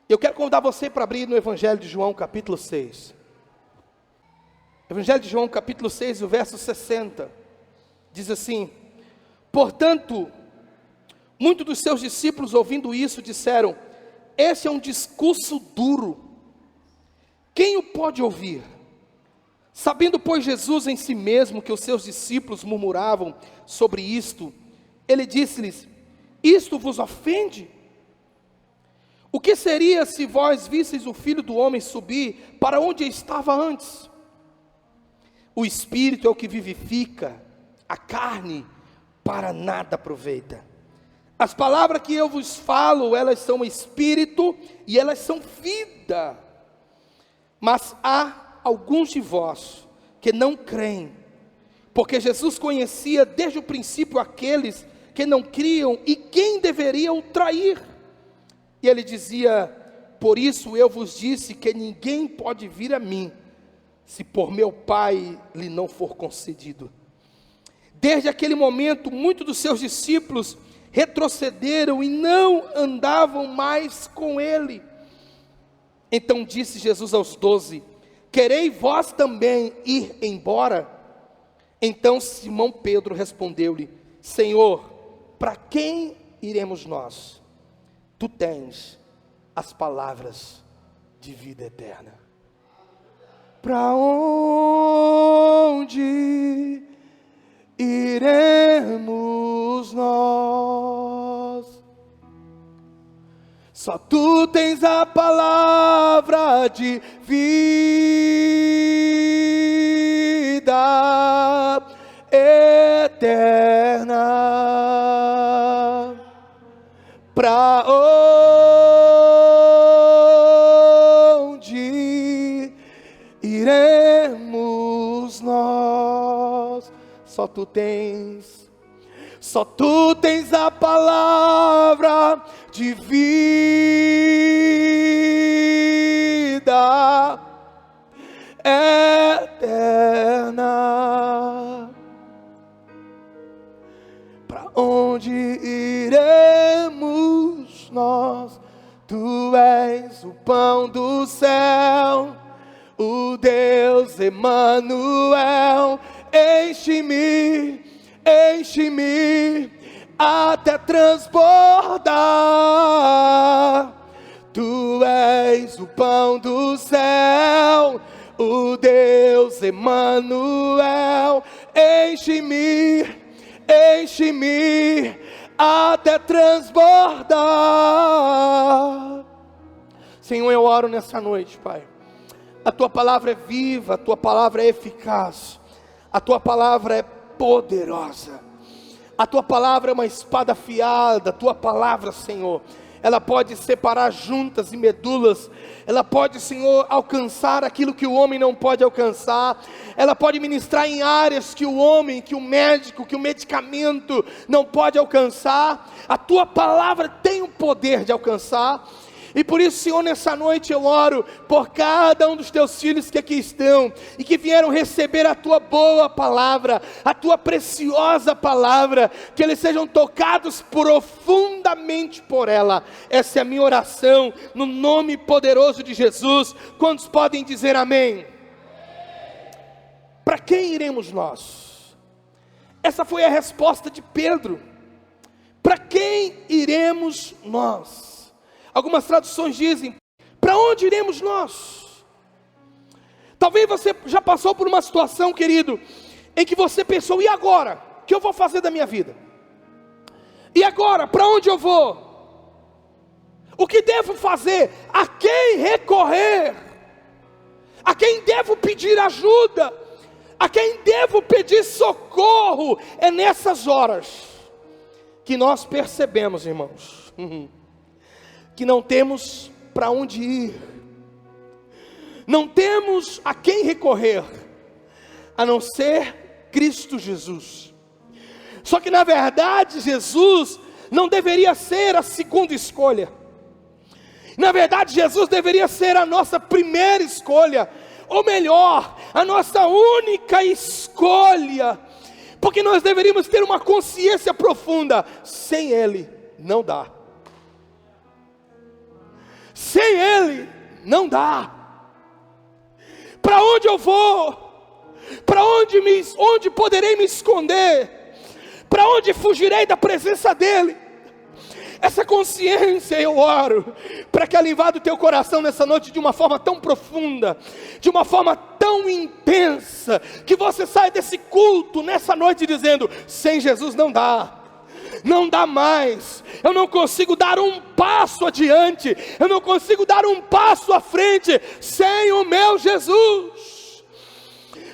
Eu quero convidar você para abrir no Evangelho de João, capítulo 6. Evangelho de João, capítulo 6, o verso 60. Diz assim: portanto, muitos dos seus discípulos, ouvindo isso, disseram: esse é um discurso duro, quem o pode ouvir? Sabendo, pois, Jesus em si mesmo que os seus discípulos murmuravam sobre isto, ele disse-lhes: isto vos ofende? O que seria se vós visseis o Filho do Homem subir para onde estava antes? O Espírito é o que vivifica, a carne para nada aproveita. As palavras que eu vos falo, elas são Espírito e elas são vida. Mas há alguns de vós que não creem, porque Jesus conhecia desde o princípio aqueles que não criam e quem deveria o trair. E ele dizia: por isso eu vos disse que ninguém pode vir a mim, se por meu Pai lhe não for concedido. Desde aquele momento, muitos dos seus discípulos retrocederam e não andavam mais com ele. Então disse Jesus aos 12: quereis vós também ir embora? Então Simão Pedro respondeu-lhe: Senhor, para quem iremos nós? Tu tens as palavras de vida eterna. Para onde iremos nós? Só tu tens a palavra de vida eterna. Para onde iremos nós? Só tu tens a palavra de vida eterna. Para onde iremos nós? Tu és o pão do céu, o Deus Emanuel. Enche-me, enche-me até transbordar. Tu és o pão do céu, o Deus Emanuel. Enche-me, enche-me até transbordar. Senhor, eu oro nessa noite, Pai. A Tua palavra é viva, a Tua palavra é eficaz, a Tua palavra é poderosa, a Tua palavra é uma espada afiada. A Tua palavra, Senhor, ela pode separar juntas e medulas, ela pode, Senhor, alcançar aquilo que o homem não pode alcançar, ela pode ministrar em áreas que o homem, que o médico, que o medicamento não pode alcançar. A Tua palavra tem o poder de alcançar. E por isso, Senhor, nessa noite eu oro por cada um dos Teus filhos que aqui estão e que vieram receber a Tua boa palavra, a Tua preciosa palavra, que eles sejam tocados profundamente por ela. Essa é a minha oração, no nome poderoso de Jesus. Quantos podem dizer amém? Para quem iremos nós? Essa foi a resposta de Pedro. Para quem iremos nós? Algumas traduções dizem: para onde iremos nós? Talvez você já passou por uma situação, querido, em que você pensou: e agora? O que eu vou fazer da minha vida? E agora? Para onde eu vou? O que devo fazer? A quem recorrer? A quem devo pedir ajuda? A quem devo pedir socorro? É nessas horas que nós percebemos, irmãos, que não temos para onde ir, não temos a quem recorrer, a não ser Cristo Jesus. Só que na verdade Jesus não deveria ser a segunda escolha, na verdade Jesus deveria ser a nossa primeira escolha, ou melhor, a nossa única escolha, porque nós deveríamos ter uma consciência profunda: sem Ele não dá. Sem não dá. Para onde eu vou? Para onde poderei me esconder? Para onde fugirei da presença dEle? Essa consciência eu oro, para que ela invada o teu coração nessa noite de uma forma tão profunda, de uma forma tão intensa, que você saia desse culto nessa noite dizendo: sem Jesus não dá. Não dá mais, eu não consigo dar um passo adiante, eu não consigo dar um passo à frente, sem o meu Jesus.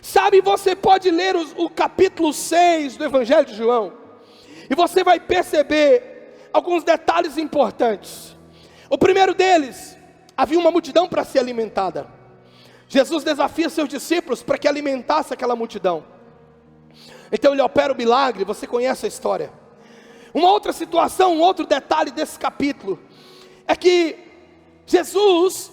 Sabe, você pode ler o capítulo 6 do Evangelho de João, e você vai perceber alguns detalhes importantes. O primeiro deles, havia uma multidão para ser alimentada. Jesus desafia seus discípulos para que alimentasse aquela multidão. Então ele opera o milagre, você conhece a história. Uma outra situação, um outro detalhe desse capítulo, é que Jesus,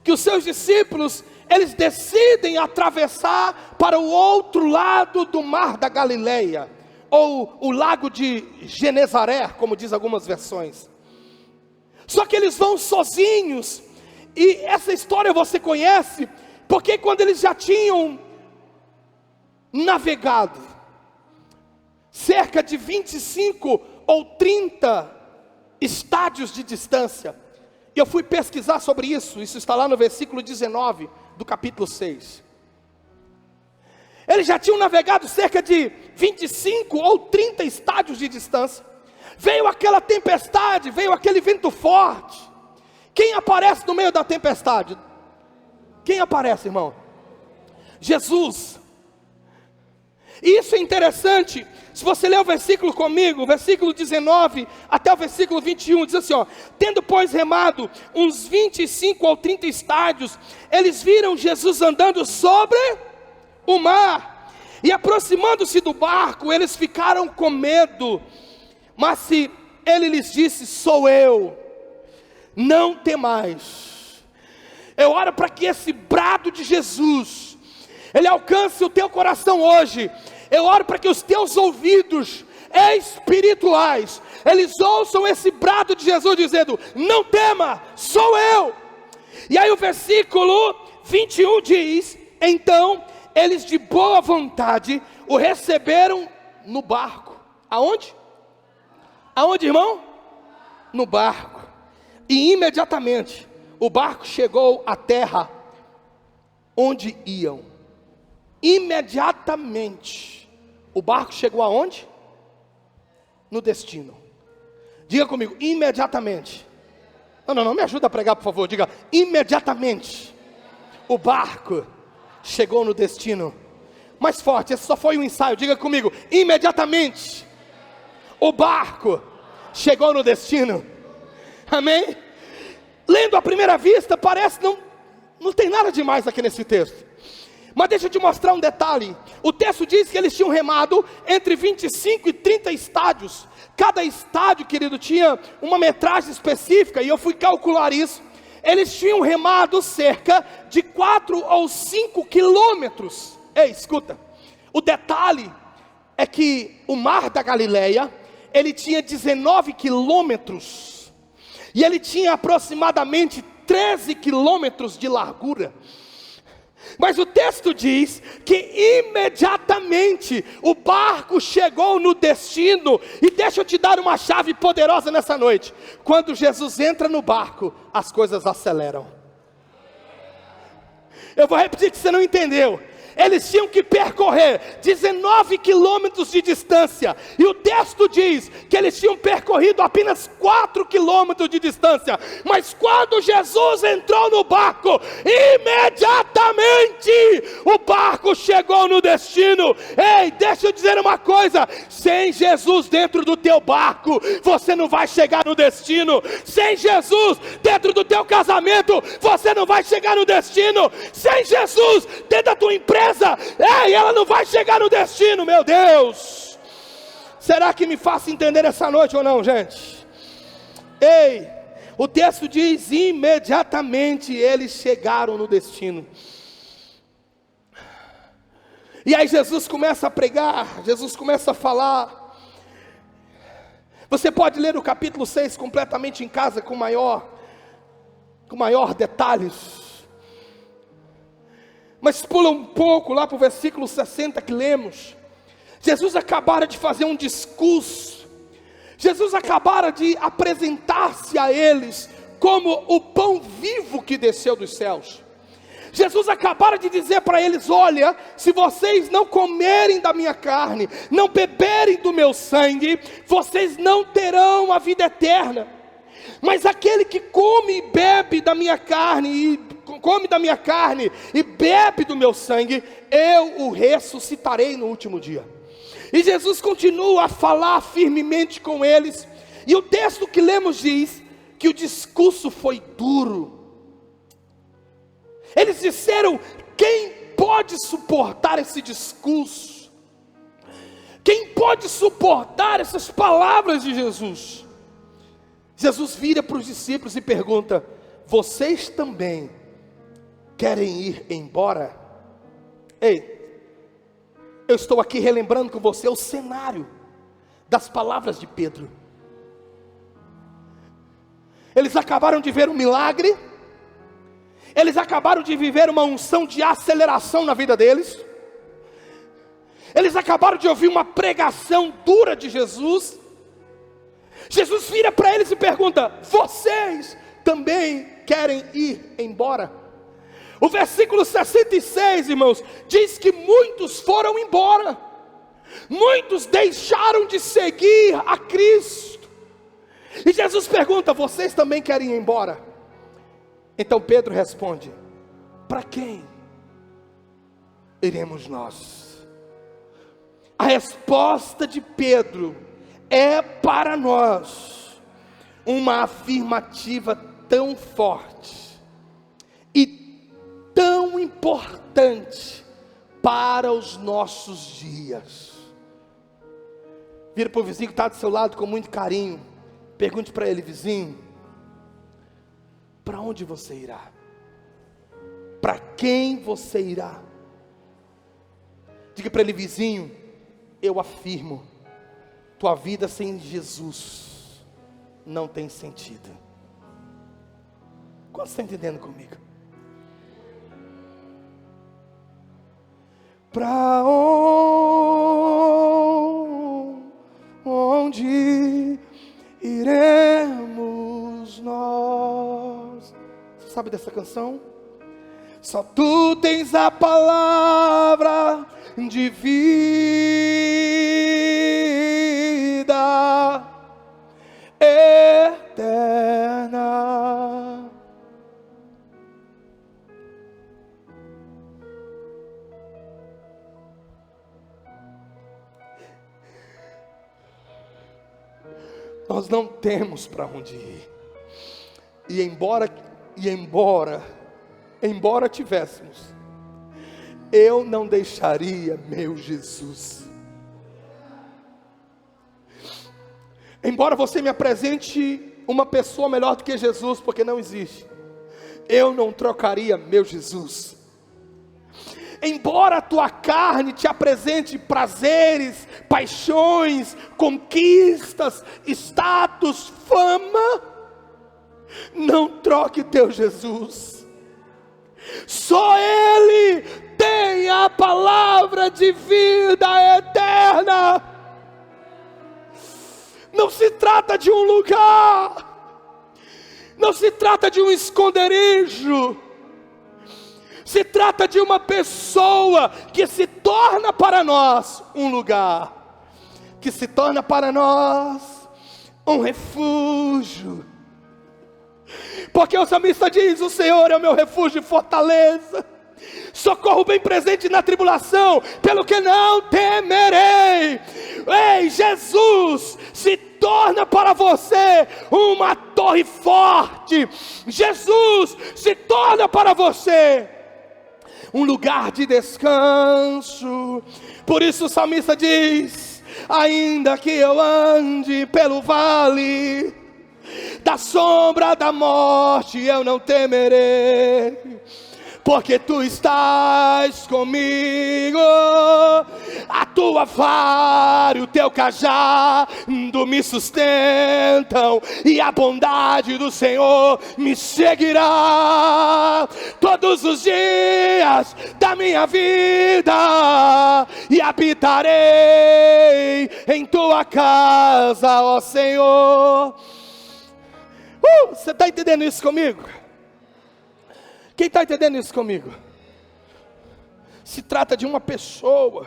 que os seus discípulos, eles decidem atravessar para o outro lado do mar da Galileia, ou o lago de Genezaré, como diz algumas versões. Só que eles vão sozinhos, e essa história você conhece, porque quando eles já tinham navegado cerca de 25 ou 30 estádios de distância, e eu fui pesquisar sobre isso está lá no versículo 19 do capítulo 6. Eles já tinham navegado cerca de 25 ou 30 estádios de distância. Veio aquela tempestade, veio aquele vento forte. Quem aparece no meio da tempestade? Quem aparece, irmão? Jesus. E isso é interessante. Se você ler o versículo comigo, versículo 19 até o versículo 21, diz assim, ó: tendo pois remado uns 25 ou 30 estádios, eles viram Jesus andando sobre o mar, e aproximando-se do barco, eles ficaram com medo. Mas se ele lhes disse: sou eu, não temais. Eu oro para que esse brado de Jesus, ele alcance o teu coração hoje. Eu oro para que os teus ouvidos espirituais, eles ouçam esse brado de Jesus dizendo: não tema, sou eu. E aí o versículo 21 diz: então eles de boa vontade o receberam no barco. Aonde? Aonde, irmão? No barco. E imediatamente o barco chegou à terra onde iam. Imediatamente o barco chegou aonde? No destino. Diga comigo: imediatamente. Não, me ajuda a pregar, por favor. Diga: imediatamente o barco chegou no destino. Mais forte, esse só foi um ensaio. Diga comigo: imediatamente o barco chegou no destino. Amém? Lendo à primeira vista, parece não tem nada demais aqui nesse texto. Mas deixa eu te mostrar um detalhe. O texto diz que eles tinham remado entre 25 e 30 estádios. Cada estádio, querido, tinha uma metragem específica, e eu fui calcular isso. Eles tinham remado cerca de 4 ou 5 quilômetros. Ei, escuta. O detalhe é que o mar da Galileia, ele tinha 19 quilômetros. E ele tinha aproximadamente 13 quilômetros de largura. Mas o texto diz que imediatamente o barco chegou no destino. E deixa eu te dar uma chave poderosa nessa noite. Quando Jesus entra no barco, as coisas aceleram. Eu vou repetir que você não entendeu. Eles tinham que percorrer 19 quilômetros de distância, e o texto diz que eles tinham percorrido apenas 4 quilômetros de distância. Mas quando Jesus entrou no barco, imediatamente o barco chegou no destino. Ei, deixa eu dizer uma coisa: sem Jesus dentro do teu barco, você não vai chegar no destino. Sem Jesus dentro do teu casamento, você não vai chegar no destino. Sem Jesus dentro da tua empresa, ei, ela não vai chegar no destino. Meu Deus, será que me faça entender essa noite ou não, gente? Ei, o texto diz: imediatamente eles chegaram no destino. E aí Jesus começa a pregar, Jesus começa a falar. Você pode ler o capítulo 6 completamente em casa, com maior detalhes. Mas pula um pouco lá para o versículo 60 que lemos. Jesus acabara de fazer um discurso. Jesus acabara de apresentar-se a eles como o pão vivo que desceu dos céus. Jesus acabara de dizer para eles: olha, se vocês não comerem da minha carne, não beberem do meu sangue, vocês não terão a vida eterna. Mas aquele que come e bebe da minha carne, e bebe do meu sangue, eu o ressuscitarei no último dia. E Jesus continua a falar firmemente com eles. E o texto que lemos diz que o discurso foi duro. Eles disseram: quem pode suportar esse discurso? Quem pode suportar essas palavras de Jesus? Jesus vira para os discípulos e pergunta: vocês também querem ir embora? Ei, eu estou aqui relembrando com você o cenário das palavras de Pedro. Eles acabaram de ver um milagre. Eles acabaram de viver uma unção de aceleração na vida deles. Eles acabaram de ouvir uma pregação dura de Jesus. Jesus vira para eles e pergunta: vocês também querem ir embora? O versículo 66, irmãos, diz que muitos foram embora. Muitos deixaram de seguir a Cristo. E Jesus pergunta: vocês também querem ir embora? Então Pedro responde: para quem iremos nós? A resposta de Pedro é para nós uma afirmativa tão forte e tão importante para os nossos dias. Vira para o vizinho que está do seu lado com muito carinho. Pergunte para ele: vizinho, para onde você irá? Para quem você irá? Diga para ele: vizinho, eu afirmo, tua vida sem Jesus não tem sentido. Quanto está entendendo comigo? Para onde iremos nós? Você sabe dessa canção? Só tu tens a palavra de vida eterna. Nós não temos para onde ir. E embora tivéssemos, eu não deixaria meu Jesus. Embora você me apresente uma pessoa melhor do que Jesus, porque não existe, eu não trocaria meu Jesus. Embora a tua carne te apresente prazeres, paixões, conquistas, status, fama, não troque teu Jesus. Só Ele tem a palavra de vida eterna. Não se trata de um lugar, não se trata de um esconderijo, se trata de uma pessoa que se torna para nós um lugar, que se torna para nós um refúgio. Porque o salmista diz: o Senhor é o meu refúgio e fortaleza, socorro bem presente na tribulação, pelo que não temerei. Ei, Jesus se torna para você uma torre forte. Jesus se torna para você um lugar de descanso. Por isso o salmista diz: ainda que eu ande pelo vale da sombra da morte, eu não temerei, porque tu estás comigo. A tua vara e o teu cajado me sustentam, e a bondade do Senhor me seguirá todos os dias da minha vida, e habitarei em tua casa, ó Senhor. Você está entendendo isso comigo? Quem está entendendo isso comigo? Se trata de uma pessoa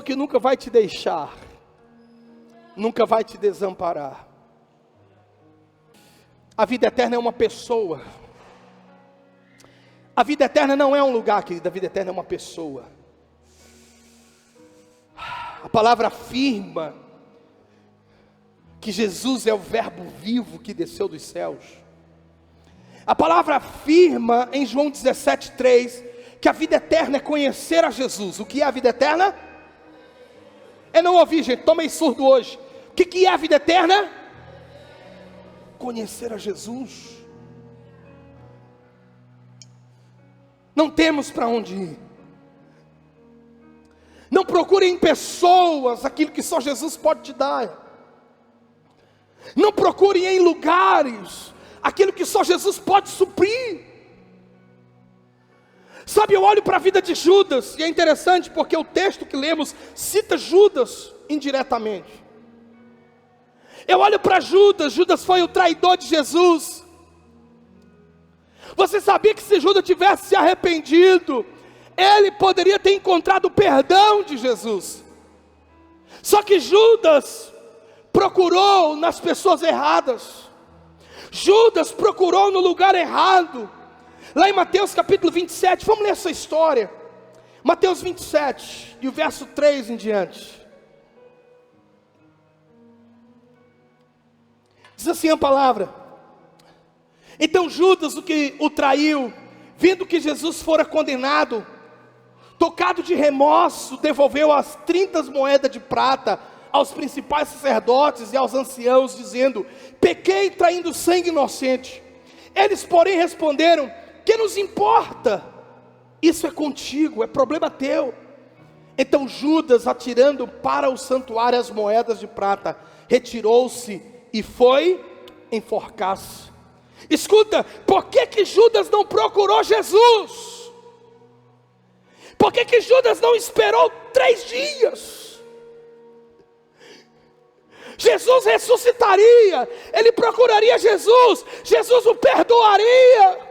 que nunca vai te deixar, nunca vai te desamparar. A vida eterna é uma pessoa. A vida eterna não é um lugar, querida, a vida eterna é uma pessoa. A palavra afirma que Jesus é o verbo vivo que desceu dos céus. A palavra afirma em João 17:3 que a vida eterna é conhecer a Jesus. O que é a vida eterna? Eu não ouvi, gente, tô meio surdo hoje. O que é a vida eterna? Conhecer a Jesus. Não temos para onde ir. Não procure em pessoas aquilo que só Jesus pode te dar. Não procure em lugares aquilo que só Jesus pode suprir. Sabe, eu olho para a vida de Judas, e é interessante porque o texto que lemos cita Judas indiretamente. Eu olho para Judas, Judas foi o traidor de Jesus. Você sabia que se Judas tivesse se arrependido, ele poderia ter encontrado o perdão de Jesus. Só que Judas procurou nas pessoas erradas. Judas procurou no lugar errado. Lá em Mateus capítulo 27, vamos ler essa história. Mateus 27, e o verso 3 em diante. Diz assim a palavra: então Judas, o que o traiu, vendo que Jesus fora condenado, tocado de remorso, devolveu as 30 moedas de prata aos principais sacerdotes e aos anciãos, dizendo: pequei traindo sangue inocente. Eles, porém, responderam: que nos importa? Isso é contigo, é problema teu. Então Judas, atirando para o santuário as moedas de prata, retirou-se e foi enforcar-se. Escuta, por que Judas não procurou Jesus? Por que Judas não esperou 3 dias? Jesus ressuscitaria, ele procuraria Jesus, Jesus o perdoaria,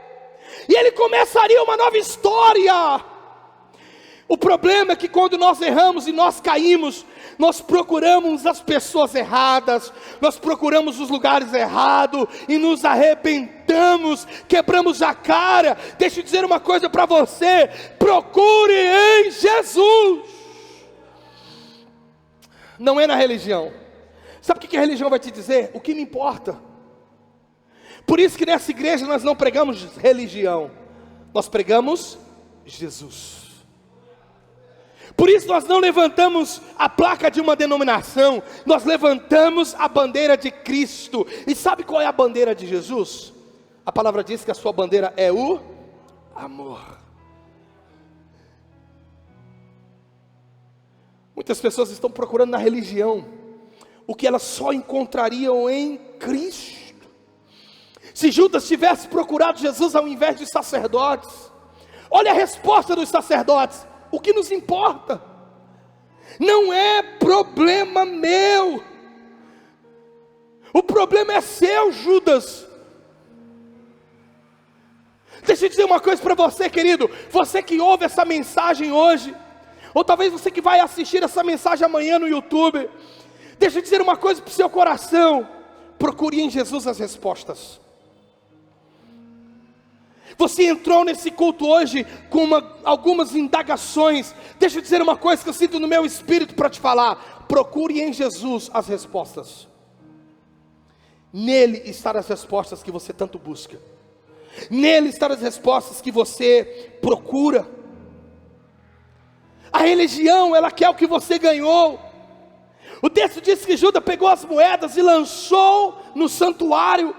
e ele começaria uma nova história. O problema é que quando nós erramos e nós caímos, nós procuramos as pessoas erradas, nós procuramos os lugares errados, e nos arrebentamos, quebramos a cara. Deixa eu dizer uma coisa para você: procure em Jesus. Não é na religião. Sabe o que a religião vai te dizer? O que me importa. Por isso que nessa igreja nós não pregamos religião, nós pregamos Jesus. Por isso nós não levantamos a placa de uma denominação, nós levantamos a bandeira de Cristo. E sabe qual é a bandeira de Jesus? A palavra diz que a sua bandeira é o amor. Muitas pessoas estão procurando na religião o que elas só encontrariam em Cristo. Se Judas tivesse procurado Jesus ao invés de sacerdotes, olha a resposta dos sacerdotes: o que nos importa? Não é problema meu, o problema é seu, Judas. Deixa eu dizer uma coisa para você, querido, você que ouve essa mensagem hoje, ou talvez você que vai assistir essa mensagem amanhã no YouTube, deixa eu dizer uma coisa para o seu coração: procure em Jesus as respostas. Você entrou nesse culto hoje com algumas indagações. Deixa eu dizer uma coisa que eu sinto no meu espírito para te falar: procure em Jesus as respostas. Nele estão as respostas que você tanto busca. Nele estão as respostas que você procura. A religião, ela quer o que você ganhou. O texto diz que Judas pegou as moedas e lançou no santuário.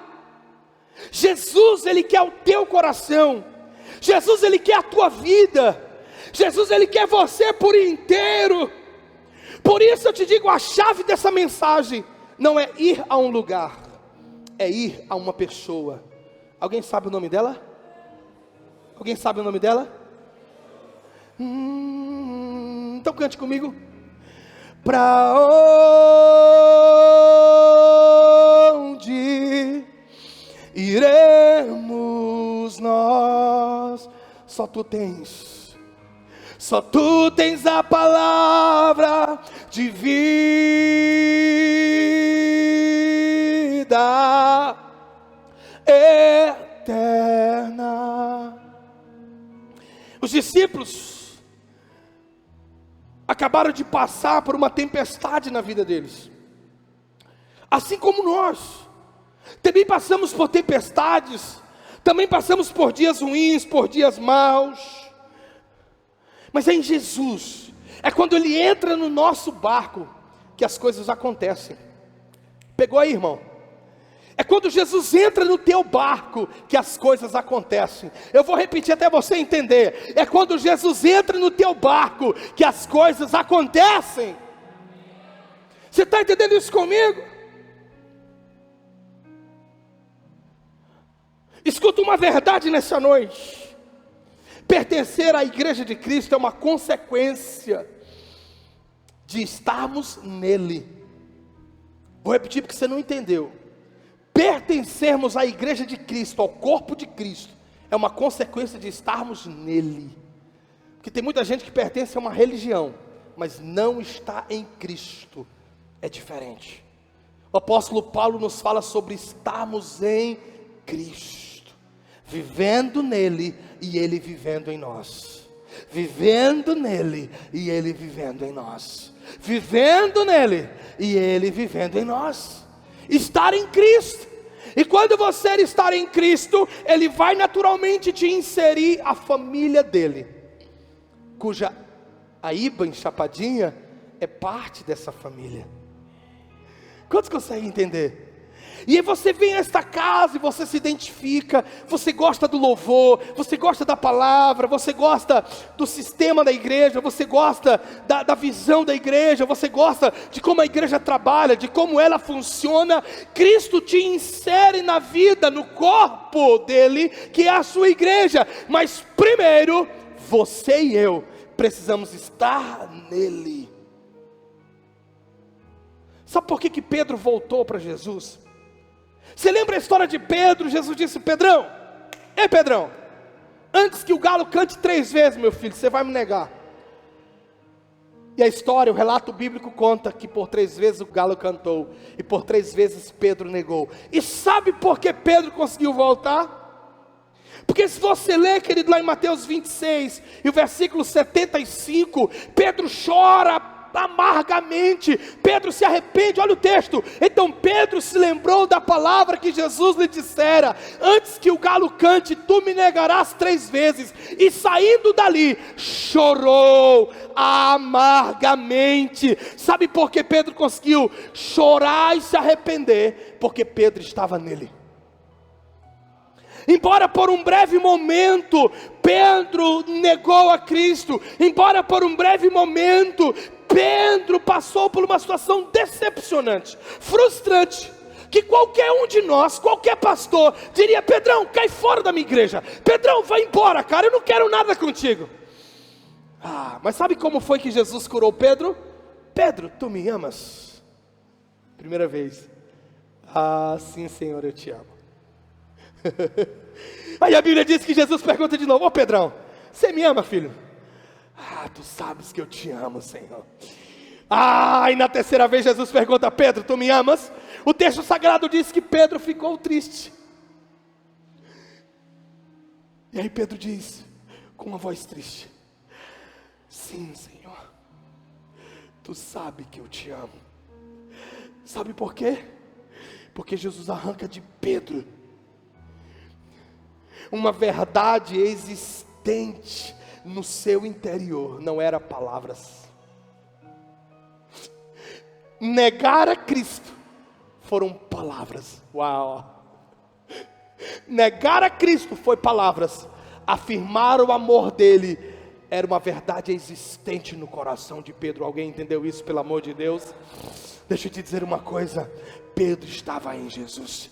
Jesus, ele quer o teu coração. Jesus, ele quer a tua vida. Jesus, ele quer você por inteiro. Por isso eu te digo, a chave dessa mensagem não é ir a um lugar, é ir a uma pessoa. Alguém sabe o nome dela? Alguém sabe o nome dela? Então cante comigo. Pra onde iremos nós? Só tu tens a palavra de vida eterna. Os discípulos acabaram de passar por uma tempestade na vida deles, assim como nós também passamos por tempestades, também passamos por dias ruins, por dias maus, mas é em Jesus, é quando Ele entra no nosso barco, que as coisas acontecem. Pegou aí, irmão? É quando Jesus entra no teu barco que as coisas acontecem. Eu vou repetir até você entender. É quando Jesus entra no teu barco que as coisas acontecem. Você está entendendo isso comigo? Escuta uma verdade nessa noite. Pertencer à igreja de Cristo é uma consequência de estarmos nele. Vou repetir porque você não entendeu. Pertencermos à igreja de Cristo, ao corpo de Cristo, é uma consequência de estarmos nele. Porque tem muita gente que pertence a uma religião, mas não está em Cristo. É diferente. O apóstolo Paulo nos fala sobre estarmos em Cristo, vivendo nele e ele vivendo em nós. Vivendo nele e ele vivendo em nós. Vivendo nele e ele vivendo em nós. Estar em Cristo. E quando você estar em Cristo, Ele vai naturalmente te inserir a família dele, cuja a Iba em Chapadinha é parte dessa família. Quantos conseguem entender? E aí você vem a esta casa e você se identifica, você gosta do louvor, você gosta da palavra, você gosta do sistema da igreja, você gosta da visão da igreja, você gosta de como a igreja trabalha, de como ela funciona. Cristo te insere na vida, no corpo dele, que é a sua igreja. Mas primeiro, você e eu precisamos estar nele. Sabe por que Pedro voltou para Jesus? Você lembra a história de Pedro? Jesus disse: Pedrão, ei Pedrão, antes que o galo cante 3 vezes, meu filho, você vai me negar. E a história, o relato bíblico conta que por 3 vezes o galo cantou, e por 3 vezes Pedro negou. E sabe por que Pedro conseguiu voltar? Porque se você ler, querido, lá em Mateus 26, e o versículo 75, Pedro chora amargamente, Pedro se arrepende, olha o texto. Então Pedro se lembrou da palavra que Jesus lhe dissera: antes que o galo cante, tu me negarás 3 vezes. E saindo dali, chorou amargamente. Sabe por que Pedro conseguiu chorar e se arrepender? Porque Pedro estava nele. Embora por um breve momento Pedro negou a Cristo, embora por um breve momento Pedro passou por uma situação decepcionante, frustrante, que qualquer um de nós, qualquer pastor diria: Pedrão, cai fora da minha igreja, Pedrão, vai embora, cara, eu não quero nada contigo. Mas sabe como foi que Jesus curou Pedro? Pedro, tu me amas? Primeira vez: sim, Senhor, eu te amo. Aí a Bíblia diz que Jesus pergunta de novo: ô Pedrão, você me ama, filho? Tu sabes que eu te amo, Senhor. E na terceira vez Jesus pergunta: Pedro, tu me amas? O texto sagrado diz que Pedro ficou triste. E aí Pedro diz, com uma voz triste: sim, Senhor, tu sabes que eu te amo. Sabe por quê? Porque Jesus arranca de Pedro uma verdade existente no seu interior. Não era palavras. Negar a Cristo foram palavras. Uau! Negar a Cristo foi palavras. Afirmar o amor dele era uma verdade existente no coração de Pedro. Alguém entendeu isso, pelo amor de Deus? Deixa eu te dizer uma coisa: Pedro estava em Jesus.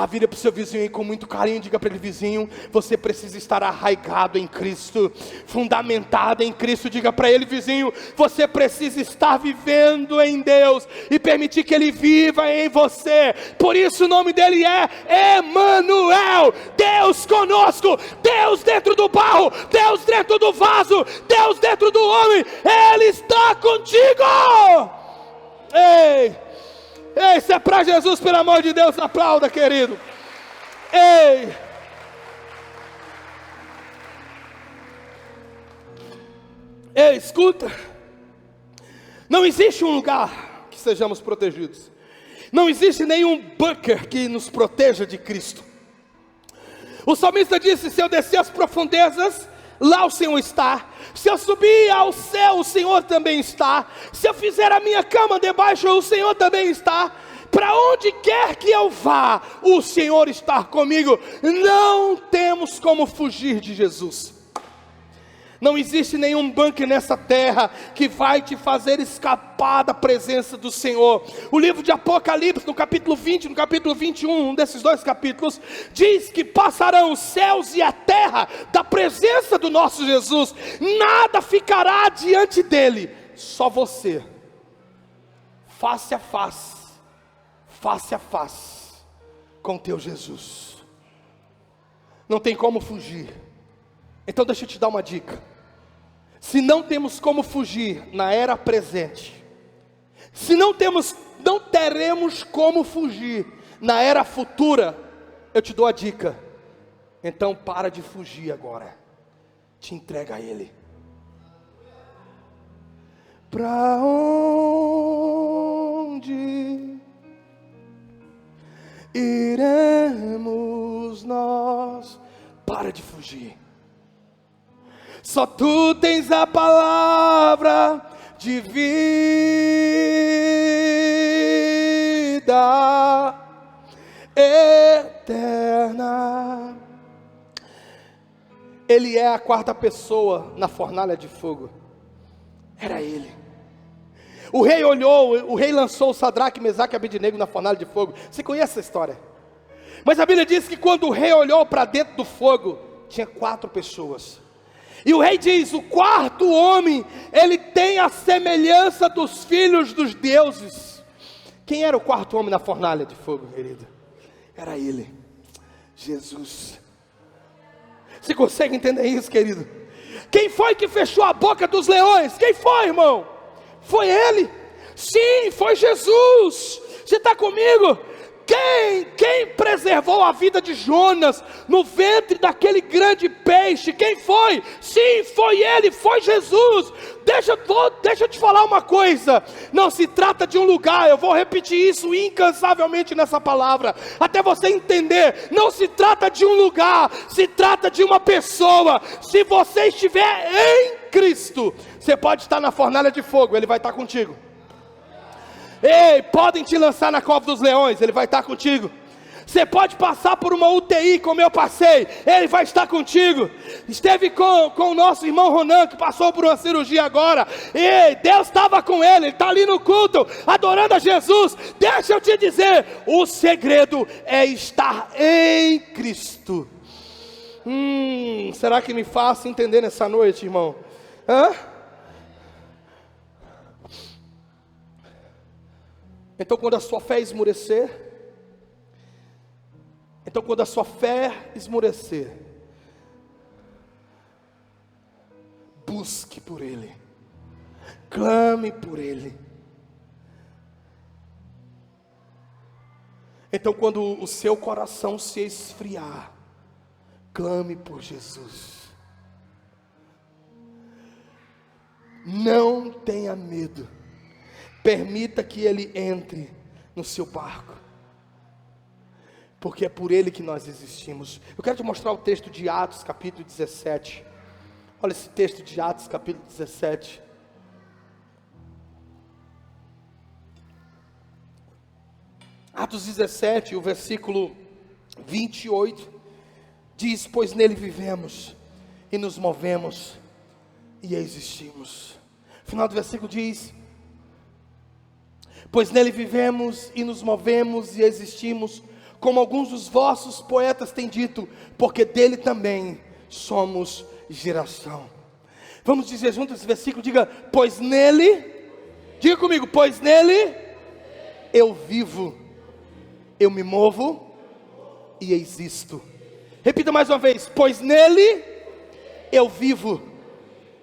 Vira para o seu vizinho aí com muito carinho, diga para ele: vizinho, você precisa estar arraigado em Cristo, fundamentado em Cristo. Diga para ele: vizinho, você precisa estar vivendo em Deus e permitir que Ele viva em você. Por isso o nome dele é Emanuel, Deus conosco, Deus dentro do barro, Deus dentro do vaso, Deus dentro do homem. Ele está contigo. Ei, se é para Jesus, pelo amor de Deus, aplauda, querido. Ei, escuta. Não existe um lugar que sejamos protegidos. Não existe nenhum bunker que nos proteja de Cristo. O salmista disse: se eu descer as profundezas, lá o Senhor está. Se eu subir ao céu, o Senhor também está. Se eu fizer a minha cama debaixo, o Senhor também está. Para onde quer que eu vá, o Senhor está comigo. Não temos como fugir de Jesus. Não existe nenhum bunker nessa terra que vai te fazer escapar da presença do Senhor. O livro de Apocalipse, no capítulo 20, no capítulo 21, um desses dois capítulos, diz que passarão os céus e a terra da presença do nosso Jesus. Nada ficará diante dele, só você, face a face com teu Jesus. Não tem como fugir. Então deixa eu te dar uma dica. Se não temos como fugir na era presente, se não teremos como fugir na era futura, eu te dou a dica. Então para de fugir agora. Te entrega a Ele. Para onde iremos nós? Para de fugir. Só tu tens a palavra de vida eterna. Ele é a quarta pessoa na fornalha de fogo. Era Ele. O rei olhou, o rei lançou Sadraque, Mesaque e Abednego na fornalha de fogo. Você conhece essa história? Mas a Bíblia diz que quando o rei olhou para dentro do fogo, tinha 4 pessoas. E o rei diz: o quarto homem, ele tem a semelhança dos filhos dos deuses. Quem era o quarto homem na fornalha de fogo, querido? Era Ele, Jesus. Você consegue entender isso, querido? Quem foi que fechou a boca dos leões? Quem foi, irmão? Foi Ele. Sim, foi Jesus. Você está comigo? Quem preservou a vida de Jonas no ventre daquele grande peixe? Quem foi? Sim, foi Ele, foi Jesus. Deixa eu te falar uma coisa. Não se trata de um lugar. Eu vou repetir isso incansavelmente nessa palavra, até você entender. Não se trata de um lugar, se trata de uma pessoa. Se você estiver em Cristo, você pode estar na fornalha de fogo, Ele vai estar contigo. Ei, podem te lançar na cova dos leões, Ele vai estar contigo. Você pode passar por uma UTI como eu passei, Ele vai estar contigo. Esteve com o nosso irmão Ronan, que passou por uma cirurgia agora. Ei, Deus estava com ele está ali no culto, adorando a Jesus. Deixa eu te dizer, o segredo é estar em Cristo. Será que me faço entender nessa noite, irmão? Então quando a sua fé esmorecer, busque por Ele, clame por Ele. Então quando o seu coração se esfriar, clame por Jesus. Não tenha medo. Permita que Ele entre no seu barco, porque é por Ele que nós existimos. Eu quero te mostrar o texto de Atos capítulo 17. Olha esse texto de Atos capítulo 17. Atos 17, o versículo 28, diz: pois nele vivemos, e nos movemos, e existimos. O final do versículo diz: pois nele vivemos e nos movemos e existimos, como alguns dos vossos poetas têm dito, porque dele também somos geração. Vamos dizer juntos esse versículo, diga, pois nele, diga comigo, pois nele eu vivo, eu me movo e existo. Repita mais uma vez, pois nele eu vivo,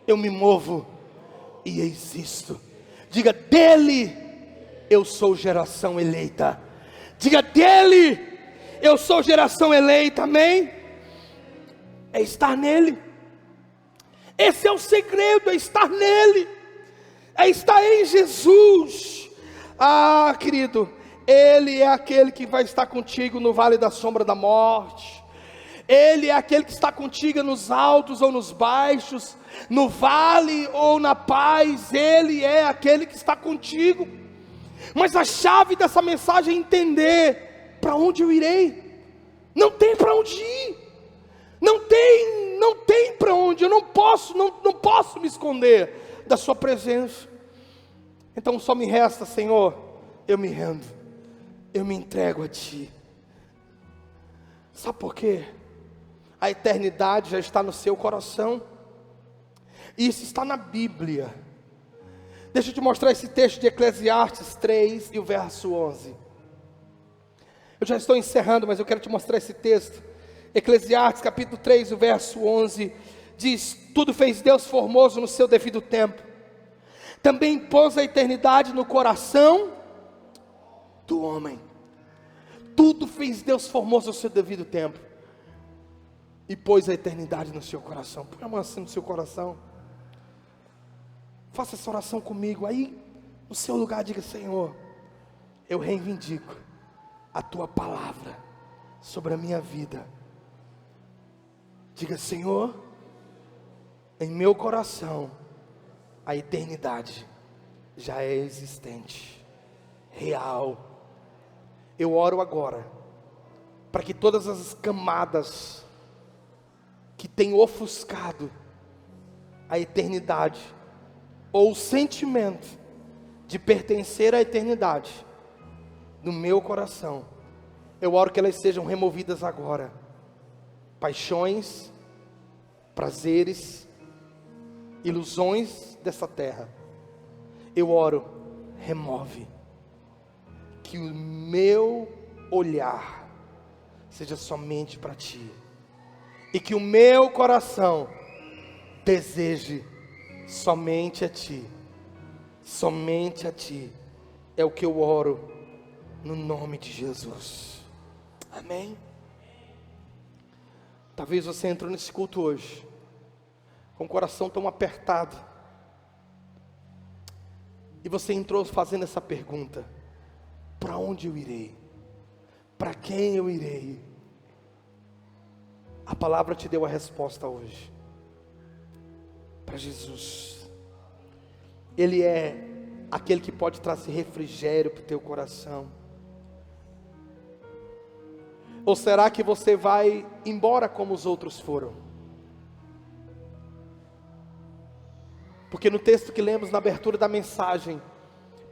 eu me movo e existo. Diga, dele eu sou geração eleita. Diga, dele eu sou geração eleita, amém? É estar nele. Esse é o segredo, é estar nele, é estar em Jesus. Ah, querido, Ele é aquele que vai estar contigo no vale da sombra da morte. Ele é aquele que está contigo nos altos ou nos baixos, no vale ou na paz. Ele é aquele que está contigo. Mas a chave dessa mensagem é entender para onde eu irei. Não tem para onde ir. Não tem para onde. Eu não posso me esconder da sua presença. Então só me resta, Senhor, eu me rendo, eu me entrego a Ti. Sabe por quê? A eternidade já está no seu coração. E isso está na Bíblia. Deixa eu te mostrar esse texto de Eclesiastes 3 e o verso 11. Eu já estou encerrando, mas eu quero te mostrar esse texto. Eclesiastes capítulo 3, o verso 11, diz, tudo fez Deus formoso no seu devido tempo. Também pôs a eternidade no coração do homem. Tudo fez Deus formoso no seu devido tempo. E pôs a eternidade no seu coração. Põe a mão assim no seu coração. Faça essa oração comigo. Aí, no seu lugar, diga, Senhor, eu reivindico a Tua palavra sobre a minha vida. Diga, Senhor, em meu coração, a eternidade já é existente, real. Eu oro agora, para que todas as camadas que têm ofuscado a eternidade, ou o sentimento de pertencer à eternidade, no meu coração, eu oro que elas sejam removidas agora. Paixões, prazeres, ilusões dessa terra, eu oro, remove. Que o meu olhar seja somente para Ti. E que o meu coração deseje somente a Ti. Somente a Ti. É o que eu oro no nome de Jesus. Amém? Talvez você entrou nesse culto hoje com o coração tão apertado, e você entrou fazendo essa pergunta: para onde eu irei? Para quem eu irei? A palavra te deu a resposta hoje. Para Jesus. Ele é aquele que pode trazer refrigério para o teu coração. Ou será que você vai embora como os outros foram? Porque no texto que lemos na abertura da mensagem,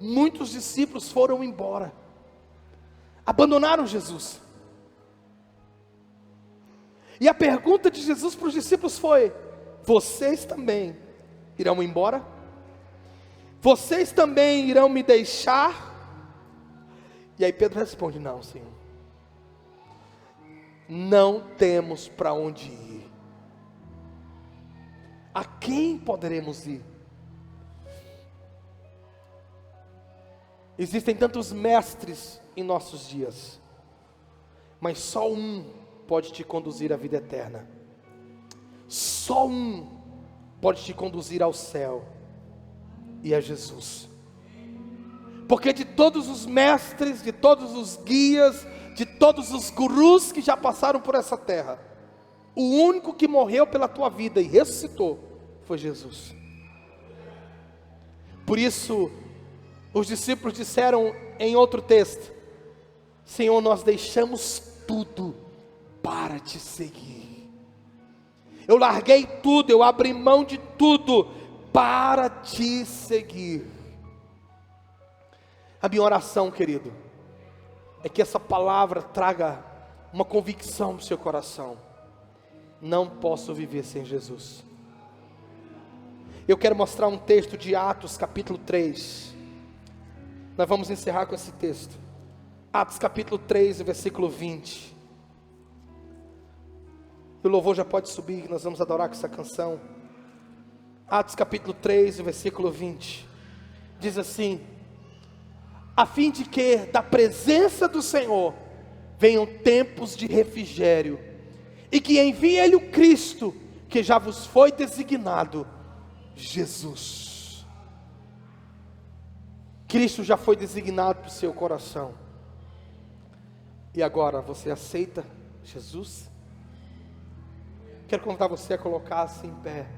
muitos discípulos foram embora, abandonaram Jesus. E a pergunta de Jesus para os discípulos foi: vocês também irão embora? Vocês também irão me deixar? E aí Pedro responde: não, Senhor, não temos para onde ir. A quem poderemos ir? Existem tantos mestres em nossos dias, mas só um pode te conduzir à vida eterna. Só um pode te conduzir ao céu, e é Jesus. Porque de todos os mestres, de todos os guias, de todos os gurus que já passaram por essa terra, o único que morreu pela tua vida e ressuscitou foi Jesus. Por isso, os discípulos disseram em outro texto: Senhor, nós deixamos tudo para te seguir. Eu larguei tudo, eu abri mão de tudo para te seguir. A minha oração, querido, é que essa palavra traga uma convicção no seu coração: não posso viver sem Jesus. Eu quero mostrar um texto de Atos capítulo 3. Nós vamos encerrar com esse texto. Atos capítulo 3, versículo 20. O louvor já pode subir, nós vamos adorar com essa canção. Atos capítulo 3, versículo 20. Diz assim: a fim de que da presença do Senhor venham tempos de refrigério, e que envie Ele o Cristo, que já vos foi designado, Jesus. Cristo já foi designado para o seu coração. E agora, você aceita Jesus? Quero convidar você a colocar-se em pé.